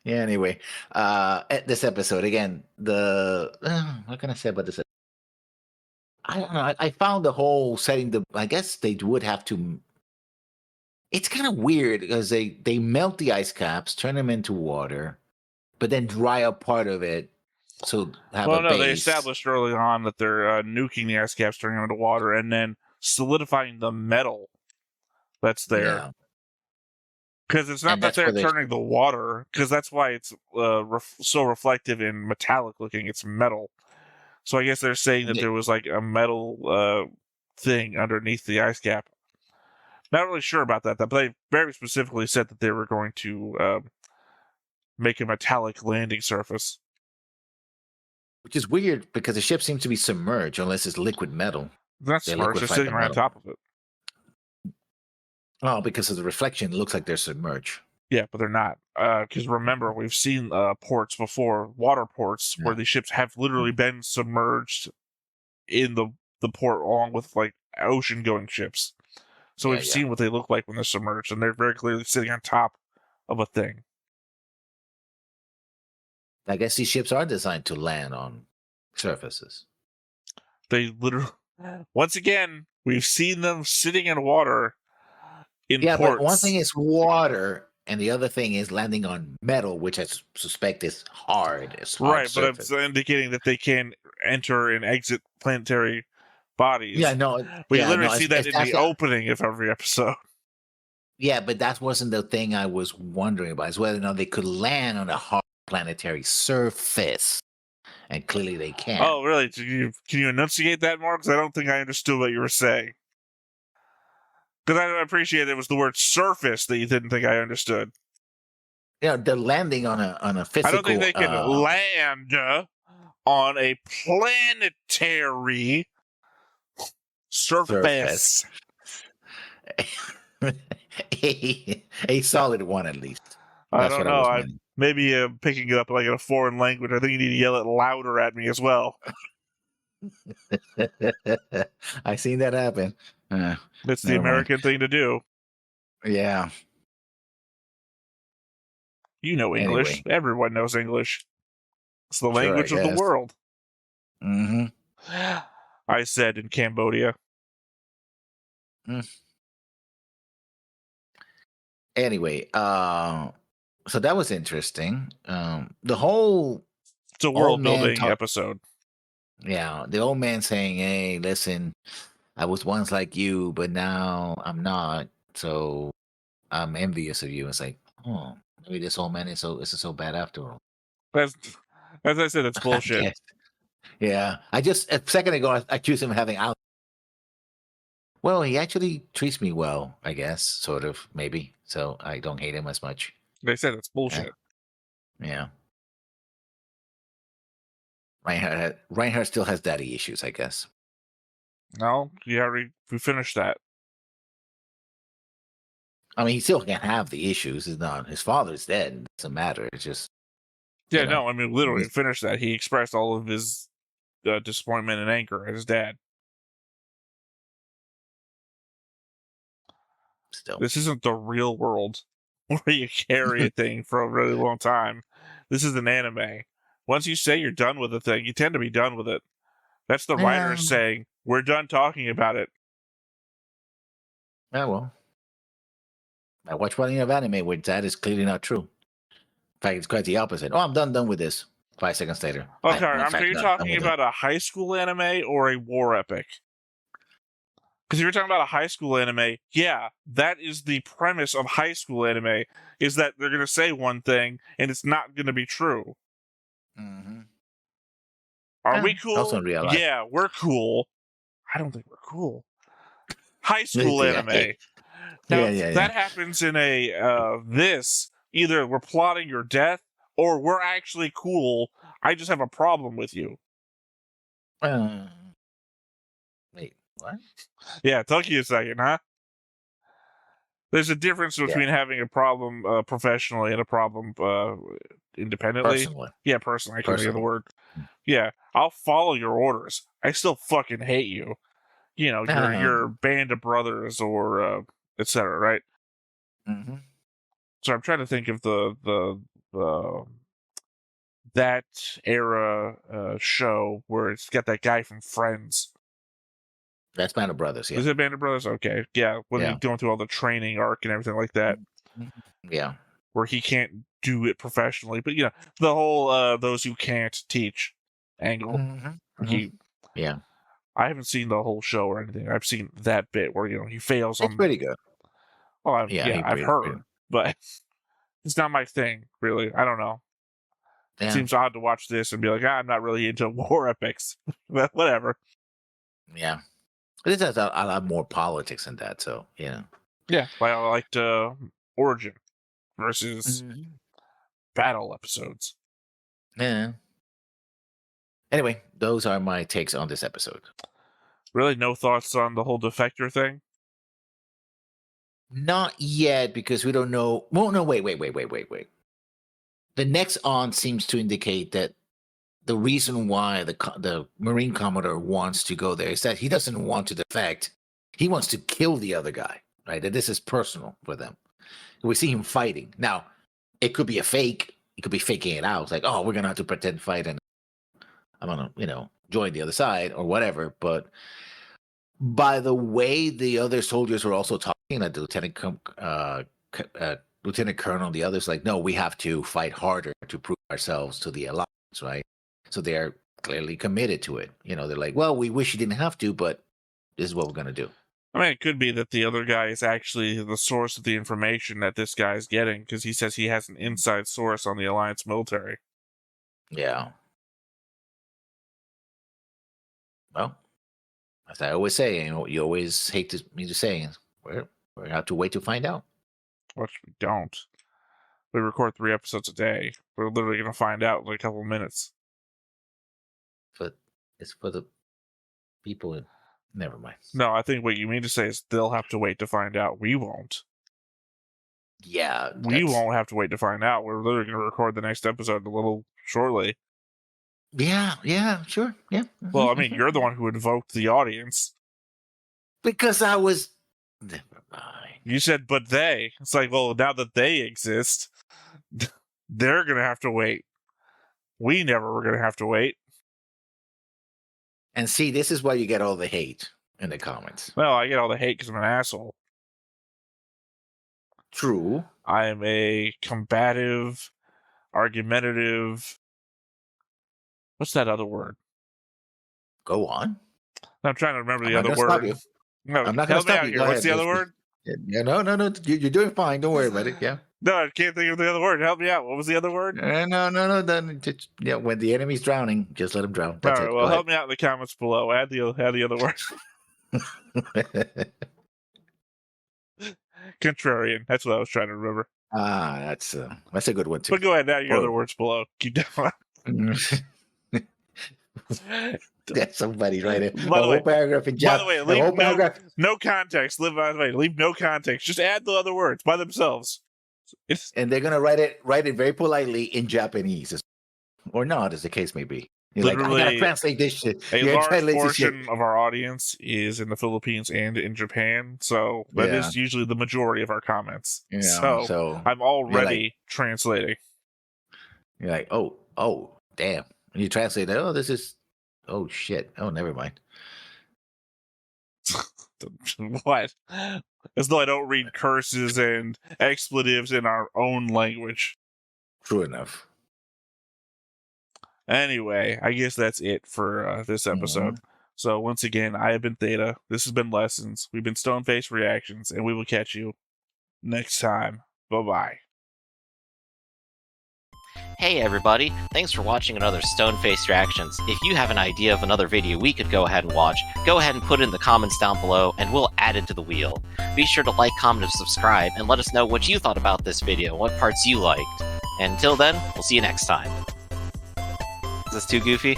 anyway, at this episode again, what can I say about this? I don't know. I found the whole setting. I guess they would have to. It's kind of weird because they melt the ice caps, turn them into water, but then dry up part of it. So they established early on that they're nuking the ice caps, turning them into water, and then solidifying the metal that's there. Yeah. Because it's not that they're turning the water, because that's why it's so reflective and metallic looking. It's metal. So I guess they're saying that there was like a metal thing underneath the ice cap. Not really sure about that, but they very specifically said that they were going to make a metallic landing surface. Which is weird because the ship seems to be submerged unless it's liquid metal. That's They smart. It's just liquefied sitting the right on metal. top of it. Oh, because of the reflection, it looks like they're submerged. Yeah, but they're not. Because remember, we've seen ports before, water ports, where the ships have literally been submerged in the port along with like ocean-going ships. So we've seen what they look like when they're submerged, and they're very clearly sitting on top of a thing. I guess these ships are designed to land on surfaces. They literally, once again, we've seen them sitting in water in ports. But one thing is water, and the other thing is landing on metal, which I suspect is hard. It's hard right, surface. but I'm indicating that they can enter and exit planetary bodies. Yeah, no. We literally see that in the opening of every episode. Yeah, but that wasn't the thing I was wondering about. Is whether or not they could land on a hard planetary surface. And clearly they can. Oh, really? Can you enunciate that more? Because I don't think I understood what you were saying. Because I appreciate it was the word surface that you didn't think I understood. Yeah, they're landing on a physical... I don't think they can land on a planetary surface. A solid one, at least. I don't know. Maybe picking it up like in a foreign language. I think you need to yell it louder at me as well. I seen that happen. That's the American thing to do. Yeah. You know English. Anyway. Everyone knows English. It's the language of the world. Mm-hmm. I said in Cambodia. Anyway, so that was interesting. The whole... It's a world-building episode. Yeah, the old man saying, hey, listen, I was once like you, but now I'm not, so I'm envious of you. It's like, oh, maybe this old man isn't so bad after all. As I said, it's bullshit. Yeah, a second ago, I accused him of having out. Well, he actually treats me well, I guess, sort of, maybe. So I don't hate him as much. They said it's bullshit. Yeah. Reinhard still has daddy issues, I guess. No, we finished that. I mean, he still can have the issues. It's not his father's dead. It doesn't matter. It's just I mean, literally finished that. He expressed all of his disappointment and anger at his dad. Still, this isn't the real world where you carry a thing for a really long time. This is an anime. Once you say you're done with a thing, you tend to be done with it. That's the writers saying, we're done talking about it. Yeah, well. I watch plenty of anime where that is clearly not true. In fact, it's quite the opposite. Oh, I'm done with this. 5 seconds later. Okay, are you talking about a high school anime or a war epic? Because if you're talking about a high school anime, yeah, that is the premise of high school anime, is that they're going to say one thing, and it's not going to be true. Mm-hmm. Are we cool? Also in real life. Yeah, we're cool. I don't think we're cool. High school anime. Now, that happens in a this. Either we're plotting your death, or we're actually cool. I just have a problem with you. Wait, what? Yeah, it took you a second, huh? There's a difference between having a problem professionally and a problem independently. Personally. Yeah, personally. I can't think of the word. Yeah, I'll follow your orders. I still fucking hate you. You know, your band of brothers or etc. Right? Mm-hmm. So I'm trying to think of the that era show where it's got that guy from Friends. That's Band of Brothers, yeah. Is it Band of Brothers? Okay. Yeah, when he's going through all the training arc and everything like that. Yeah. Where he can't do it professionally. But, you know, the whole those who can't teach angle. Mm-hmm. Yeah. I haven't seen the whole show or anything. I've seen that bit where, you know, he fails on... It's pretty good. Well, I've heard. But it's not my thing, really. I don't know. Yeah. It seems odd to watch this and be like, I'm not really into war epics. But whatever. Yeah. This has a lot more politics in that, so, you know. Yeah, why I liked Origin versus battle episodes. Yeah. Anyway, those are my takes on this episode. Really, no thoughts on the whole defector thing? Not yet, because we don't know. Well, no, wait. The next on seems to indicate that the reason why the Marine Commodore wants to go there is that he doesn't want to defect. He wants to kill the other guy, right? That this is personal for them. We see him fighting. Now, it could be a fake. He could be faking it out. It's like, oh, we're going to have to pretend fight and I'm going to, join the other side or whatever. But by the way the other soldiers were also talking, like the Lieutenant Colonel, the others, like, no, we have to fight harder to prove ourselves to the Alliance, right? So they're clearly committed to it. They're like, well, we wish you didn't have to, but this is what we're going to do. I mean, it could be that the other guy is actually the source of the information that this guy is getting, because he says he has an inside source on the Alliance military. Yeah. Well, as I always say, you always hate me to say, we're going to have to wait to find out. Which we don't. We record 3 episodes a day. We're literally going to find out in a couple of minutes. But it's for the people. Never mind. No, I think what you mean to say is they'll have to wait to find out. We won't. Yeah. We won't have to wait to find out. We're literally going to record the next episode a little shortly. Yeah, sure. Yeah. Well, I mean, you're the one who invoked the audience. Because I was... Never mind. You said, but they. It's like, well, now that they exist, they're going to have to wait. We never were going to have to wait. And see, this is why you get all the hate in the comments. Well, I get all the hate because I'm an asshole. True. I am a combative, argumentative... What's that other word? Go on. I'm trying to remember the other word. No, I'm not going to stop you. What's the other word? Yeah, no. You're doing fine. Don't worry about it. Yeah. No, I can't think of the other word. Help me out. What was the other word? No. Then just, when the enemy's drowning, just let him drown. That's all right. it. Well, help me out in the comments below. Add the other word. Contrarian. That's what I was trying to remember. That's a good one too. But go ahead. Add your other words below. Keep going. That's somebody right there. By the way, paragraph in By the way, leave no context. Leave no context. Just add the other words by themselves. And they're gonna write it very politely in Japanese, or not, as the case may be. You're literally, like, I gotta translate this shit. A large portion of our audience is in the Philippines and in Japan, so that is usually the majority of our comments. Yeah, so I'm already translating. You're like, oh, damn. And you translate that, this is, oh, shit. Oh, never mind. What? As though I don't read curses and expletives in our own language. True enough. Anyway, I guess that's it for this episode. So once again, I have been Theta. This has been Lessons. We've been Stoneface Reactions, and we will catch you next time. Bye-bye. Hey everybody, thanks for watching another Stoneface Reactions. If you have an idea of another video we could go ahead and watch, go ahead and put it in the comments down below and we'll add it to the wheel. Be sure to like, comment, and subscribe, and let us know what you thought about this video, what parts you liked. And until then, we'll see you next time. Is this too goofy?